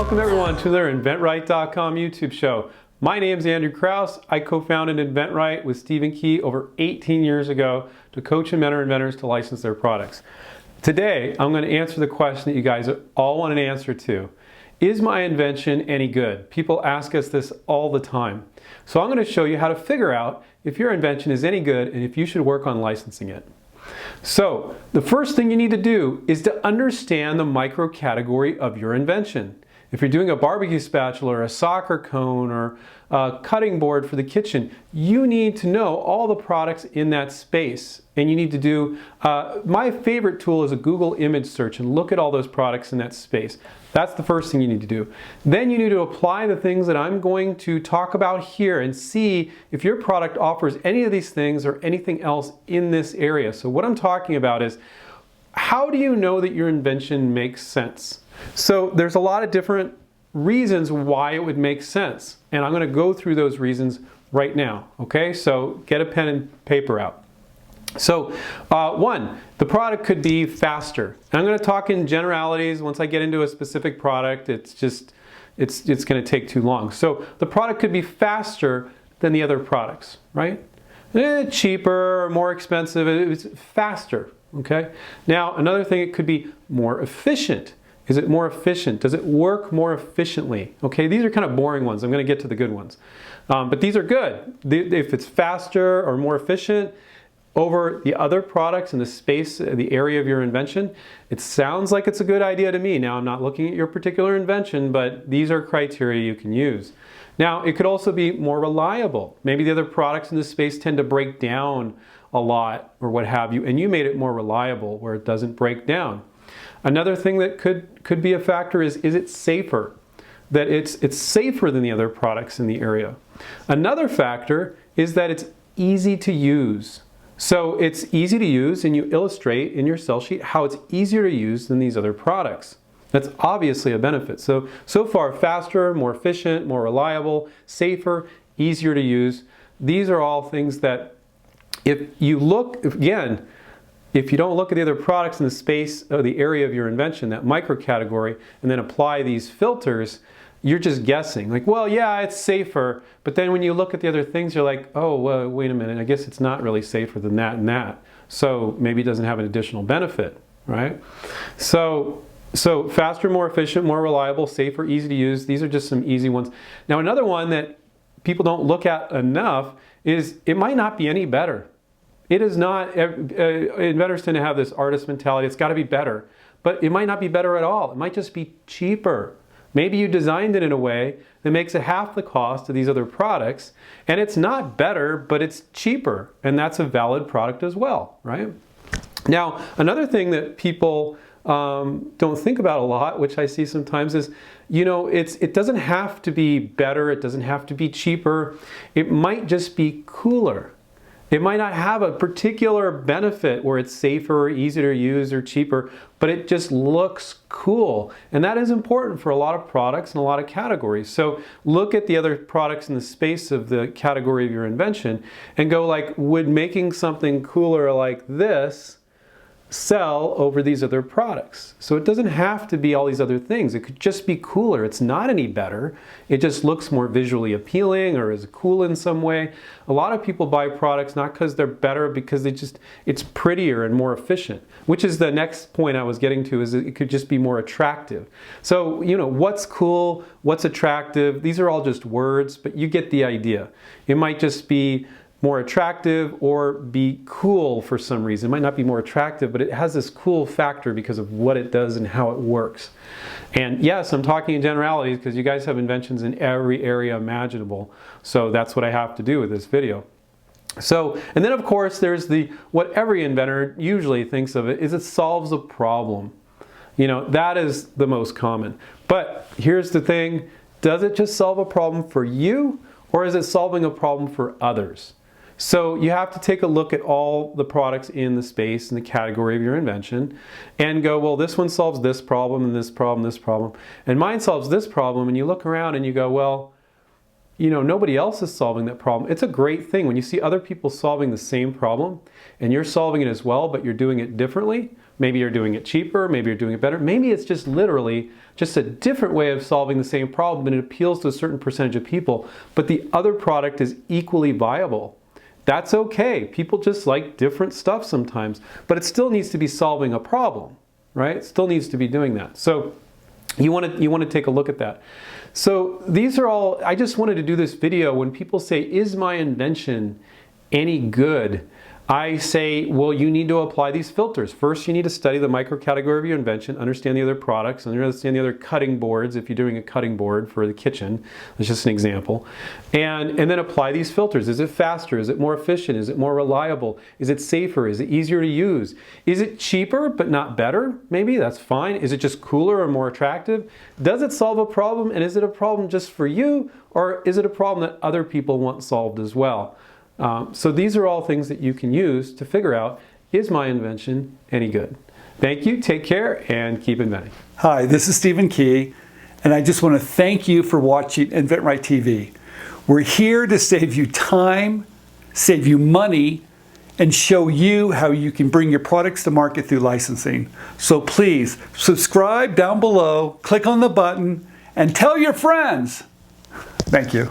Welcome everyone to their inventRight.com YouTube show. My name is Andrew Krauss. I co-founded inventRight with Stephen Key over 18 years ago to coach and mentor inventors to license their products. Today, I'm going to answer the question that you guys all want an answer to. Is my invention any good? People ask us this all the time. So I'm going to show you how to figure out if your invention is any good and if you should work on licensing it. So the first thing you need to do is to understand the micro category of your invention. If you're doing a barbecue spatula or a soccer cone or a cutting board for the kitchen, you need to know all the products in that space. And you need to do, my favorite tool is a Google image search and look at all those products in that space. That's the first thing you need to do. Then you need to apply the things that I'm going to talk about here and see if your product offers any of these things or anything else in this area. So what I'm talking about is, how do you know that your invention makes sense? So there's a lot of different reasons why it would make sense. And I'm going to go through those reasons right now. Okay, so get a pen and paper out. So one, the product could be faster. And I'm going to talk in generalities. Once I get into a specific product, it's going to take too long. So the product could be faster than the other products, right? Cheaper or more expensive, it's faster. Okay. Now another thing, it could be more efficient. Is it more efficient? Does it work more efficiently? Okay, these are kind of boring ones. I'm going to get to the good ones. But these are good. If it's faster or more efficient over the other products in the space, the area of your invention, it sounds like it's a good idea to me. Now, I'm not looking at your particular invention, but these are criteria you can use. Now, it could also be more reliable. Maybe the other products in this space tend to break down a lot or what have you, and you made it more reliable where it doesn't break down. Another thing that could be a factor is it safer? That it's safer than the other products in the area. Another factor is that it's easy to use. So it's easy to use, and you illustrate in your sell sheet how it's easier to use than these other products. That's obviously a benefit. So far, faster, more efficient, more reliable, safer, easier to use. These are all things that if you look, again, if you don't look at the other products in the space or the area of your invention, that micro category, and then apply these filters, you're just guessing. Like, well, yeah, it's safer, but then when you look at the other things, you're like, oh, well, wait a minute, I guess it's not really safer than that and that. So maybe it doesn't have an additional benefit, right? So faster, more efficient, more reliable, safer, easy to use. These are just some easy ones. Now, another one that people don't look at enough is it might not be any better. It is not, inventors tend to have this artist mentality, it's got to be better. But it might not be better at all. It might just be cheaper. Maybe you designed it in a way that makes it half the cost of these other products, and it's not better, but it's cheaper, and that's a valid product as well, right? Now, another thing that people don't think about a lot, which I see sometimes, is, you know, it doesn't have to be better, it doesn't have to be cheaper, it might just be cooler. It might not have a particular benefit where it's safer or easier to use or cheaper, but it just looks cool. And that is important for a lot of products and a lot of categories. So look at the other products in the space of the category of your invention and go like, would making something cooler like this sell over these other products? So it doesn't have to be all these other things. It could just be cooler. It's not any better. It just looks more visually appealing or is cool in some way. A lot of people buy products not because they're better, because it's prettier and more efficient, which is the next point I was getting to, is it could just be more attractive. So, you know, what's cool, what's attractive, these are all just words, but you get the idea. It might just be more attractive or be cool for some reason. It might not be more attractive, but it has this cool factor because of what it does and how it works. And yes, I'm talking in generalities because you guys have inventions in every area imaginable. So that's what I have to do with this video. So, and then of course there's what every inventor usually thinks of it, is it solves a problem. You know, that is the most common. But here's the thing, does it just solve a problem for you, or is it solving a problem for others? So you have to take a look at all the products in the space and the category of your invention and go, well, this one solves this problem and this problem, and mine solves this problem, and you look around and you go, well, you know, nobody else is solving that problem. It's a great thing when you see other people solving the same problem and you're solving it as well, but you're doing it differently. Maybe you're doing it cheaper, maybe you're doing it better. Maybe it's just literally just a different way of solving the same problem and it appeals to a certain percentage of people, but the other product is equally viable. That's okay. People just like different stuff sometimes, but it still needs to be solving a problem, right? It still needs to be doing that. So you want to take a look at that. So these are all, I just wanted to do this video when people say, is my invention any good? I say, well, you need to apply these filters. First, you need to study the microcategory of your invention, understand the other products, understand the other cutting boards if you're doing a cutting board for the kitchen. That's just an example. And then apply these filters. Is it faster? Is it more efficient? Is it more reliable? Is it safer? Is it easier to use? Is it cheaper but not better? Maybe that's fine. Is it just cooler or more attractive? Does it solve a problem? And is it a problem just for you? Or is it a problem that other people want solved as well? So these are all things that you can use to figure out, is my invention any good? Thank you, take care, and keep inventing. Hi, this is Stephen Key, and I just want to thank you for watching inventRight TV. We're here to save you time, save you money, and show you how you can bring your products to market through licensing. So please, subscribe down below, click on the button, and tell your friends. Thank you.